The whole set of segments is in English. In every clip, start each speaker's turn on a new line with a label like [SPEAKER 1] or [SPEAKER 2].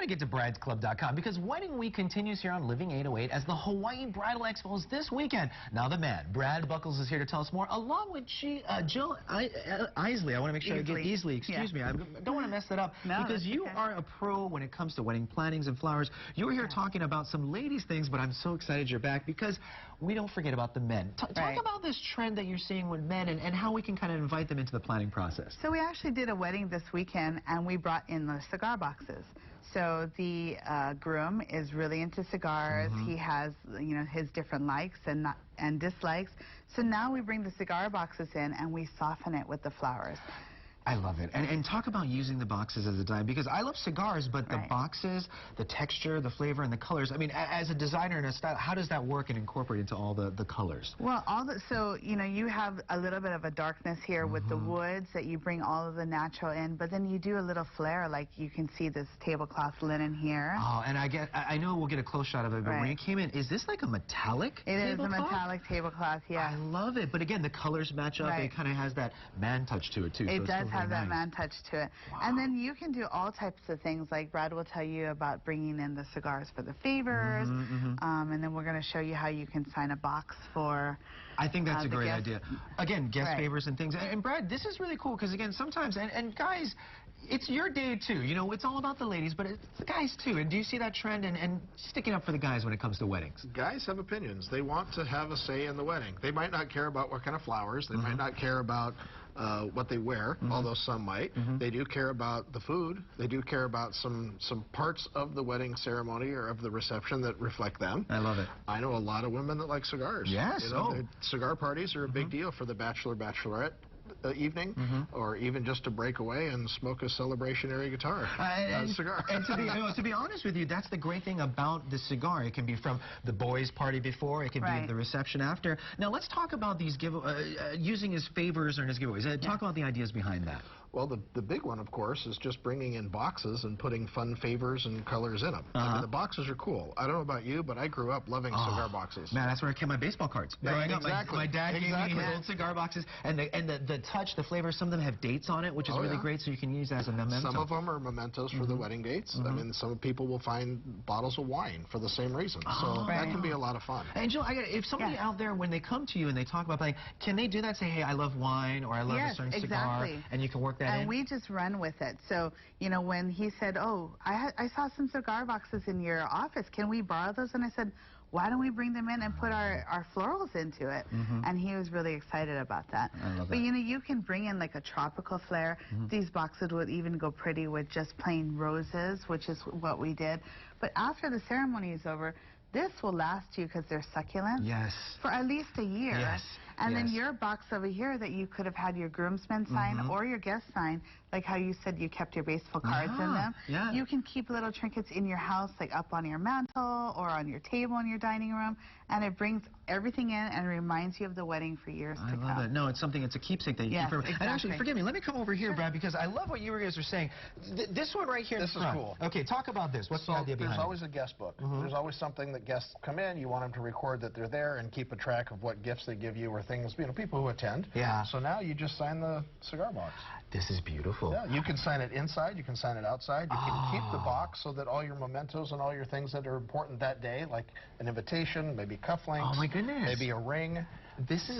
[SPEAKER 1] to get to Bridesclub.com because Wedding Week continues here on Living 808 as the Hawaii Bridal Expo is this weekend. Now the man, Brad Buckles, is here to tell us more, along with Jill Easley. I want to make sure I get Easley. Excuse me. I don't want to mess that up because you are a pro when it comes to wedding plannings and flowers. You were here talking about some ladies' things, but I'm so excited you're back because we don't forget about the men. Talk about this trend that you're seeing with men and how we can kind of invite them into the planning process.
[SPEAKER 2] So we actually did a wedding this weekend, and we brought in the cigar boxes. So the groom is really into cigars. He has, you know, his different likes and dislikes. So now we bring the cigar boxes in and we soften it with the flowers.
[SPEAKER 1] I love it. And talk about using the boxes as a design, because I love cigars, but the boxes, the texture, the flavor, and the colors. I mean, as a designer and a style, how does that work and incorporate into all the colors?
[SPEAKER 2] Well, so, you know, you have a little bit of a darkness here with the woods that you bring all of the natural in, but then you do a little flair, like you can see this tablecloth linen here.
[SPEAKER 1] Oh, and I know we'll get a close shot of it, but when it came in, is this like a metallic tablecloth?
[SPEAKER 2] It is a metallic tablecloth, yeah.
[SPEAKER 1] I love it. But again, the colors match up. It kind of has that man touch to it, too.
[SPEAKER 2] It does have that man touch to it. And then you can do all types of things, like Brad will tell you about bringing in the cigars for the favors, and then we're going to show you how you can sign a box for
[SPEAKER 1] I think that's a great idea. Again, guest favors and things. And Brad, this is really cool because, again, sometimes, and guys, it's your day, too. You know, it's all about the ladies, but it's the guys, too. And do you see that trend and sticking up for the guys when it comes to weddings?
[SPEAKER 3] Guys have opinions. They want to have a say in the wedding. They might not care about what kind of flowers. They might not care about what they wear, although some might. They do care about the food. They do care about some parts of the wedding ceremony or of the reception that reflect them.
[SPEAKER 1] I love it.
[SPEAKER 3] I know a lot of women that like cigars.
[SPEAKER 1] Yes.
[SPEAKER 3] You know, cigar parties are a big deal for the bachelorette evening, or even just to break away and smoke a celebrationary guitar, cigar.
[SPEAKER 1] And to be honest with you, that's the great thing about the cigar. It can be from the boys' party before, it can be the reception after. Now let's talk about these using his favors or his giveaways. Talk about the ideas behind that.
[SPEAKER 3] Well, the big one, of course, is just bringing in boxes and putting fun favors and colors in them. I mean, the boxes are cool. I don't know about you, but I grew up loving cigar boxes.
[SPEAKER 1] Man, that's where I kept my baseball cards. Growing up, my dad gave me his old cigar boxes, and the touch, the flavor, some of them have dates on it, which is really great, so you can use that as a memento.
[SPEAKER 3] Some of them are mementos for the wedding dates. I mean, some people will find bottles of wine for the same reason. So that can be a lot of fun.
[SPEAKER 1] And Jill, if somebody out there, when they come to you and they talk about playing, can they do that? Say, hey, I love wine, or I love a certain cigar, and you can work that in?
[SPEAKER 2] And we just run with it. So, you know, when he said, oh, I saw some cigar boxes in your office, can we borrow those? And I said, why don't we bring them in and put our florals into it? And he was really excited about that. But you know, you can bring in like a tropical flair. These boxes would even go pretty with just plain roses, which is what we did. But after the ceremony is over, this will last you, because they're succulent, for at least a year. And then your box over here that you could have had your groomsmen sign or your guests sign, like how you said you kept your baseball cards in them. You can keep little trinkets in your house, like up on your mantle or on your table in your dining room, and it brings everything in and reminds you of the wedding for years to come.
[SPEAKER 1] I love it. No, it's something, it's a keepsake that you keep forever. And actually, forgive me, let me come over here, Brad, because I love what you guys are saying. This one right here.
[SPEAKER 3] This is cool.
[SPEAKER 1] Okay, talk about this. What's the idea behind it?
[SPEAKER 3] There's always a guest book. There's always something that guests come in. You want them to record that they're there and keep a track of what gifts they give you or things, you know, people who attend. So now you just sign the cigar box.
[SPEAKER 1] This is beautiful.
[SPEAKER 3] Yeah, you can sign it inside, you can sign it outside. You can keep the box so that all your mementos and all your things that are important that day, like an invitation, maybe cufflinks, maybe a ring.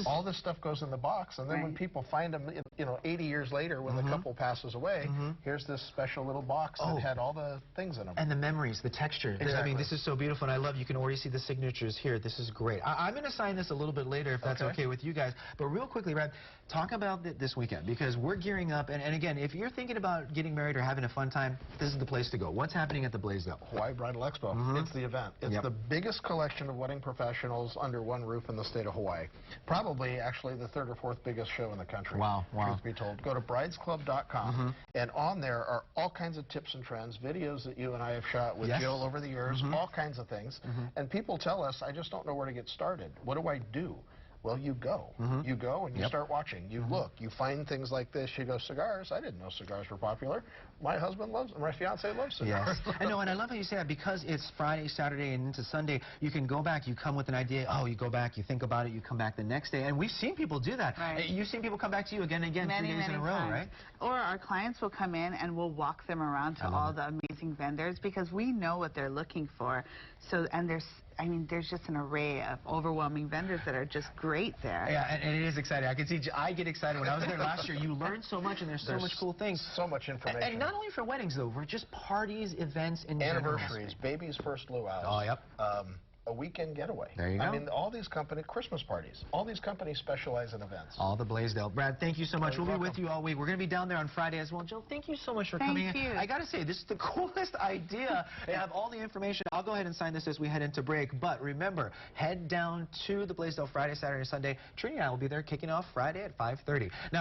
[SPEAKER 3] All this stuff goes in the box, and then when people find them, you know, 80 years later, when the couple passes away, here's this special little box that had all the things in them.
[SPEAKER 1] And the memories, the texture. I mean, this is so beautiful, and I love, you can already see the signatures here. This is great. I'm going to sign this a little bit later, if that's okay with you guys. But real quickly, Brad, talk about this weekend, because we're gearing up, and again, if you're thinking about getting married or having a fun time, this is the place to go. What's happening at the Blaisdell?
[SPEAKER 3] Hawaii Bridal Expo. It's the event. It's the biggest collection of wedding professionals under one roof in the state of Hawaii. Probably, actually, the third or fourth biggest show in the country.
[SPEAKER 1] Wow.
[SPEAKER 3] Truth be told. Go to Bridesclub.com, and on there are all kinds of tips and trends, videos that you and I have shot with Jill over the years, all kinds of things. And people tell us, I just don't know where to get started. What do I do? Well, you go. You go and you start watching. You look. You find things like this. You go, cigars? I didn't know cigars were popular. My husband loves them. My fiance loves cigars.
[SPEAKER 1] I know, and I love how you say that, because it's Friday, Saturday, and into Sunday. You can go back. You come with an idea. Oh, you go back. You think about it. You come back the next day. And we've seen people do that. You've seen people come back to you again and again, 3 days in a row, right?
[SPEAKER 2] Or our clients will come in and we'll walk them around to all the amazing amazing vendors because we know what they're looking for. So, and there's just an array of overwhelming vendors that are just great there.
[SPEAKER 1] Yeah, and it is exciting. I can see, I get excited. When I was there last year, you learned so much, and there's so much cool things.
[SPEAKER 3] So much information.
[SPEAKER 1] And not only for weddings, though, for just parties, events, and
[SPEAKER 3] anniversaries, baby's first luau's.
[SPEAKER 1] Oh, yep.
[SPEAKER 3] A weekend getaway.
[SPEAKER 1] There you go.
[SPEAKER 3] I mean, all these companies, Christmas parties, all these companies specialize in events.
[SPEAKER 1] All the Blaisdell. Brad, thank you so much. We'll be with you all week. We're going to be down there on Friday as well. Jill, thank you so much for coming in.
[SPEAKER 2] Thank you.
[SPEAKER 1] I got to say, this is the coolest idea. They have all the information. I'll go ahead and sign this as we head into break. But remember, head down to the Blaisdell Friday, Saturday, Sunday. Trini and I will be there kicking off Friday at 5:30. Now,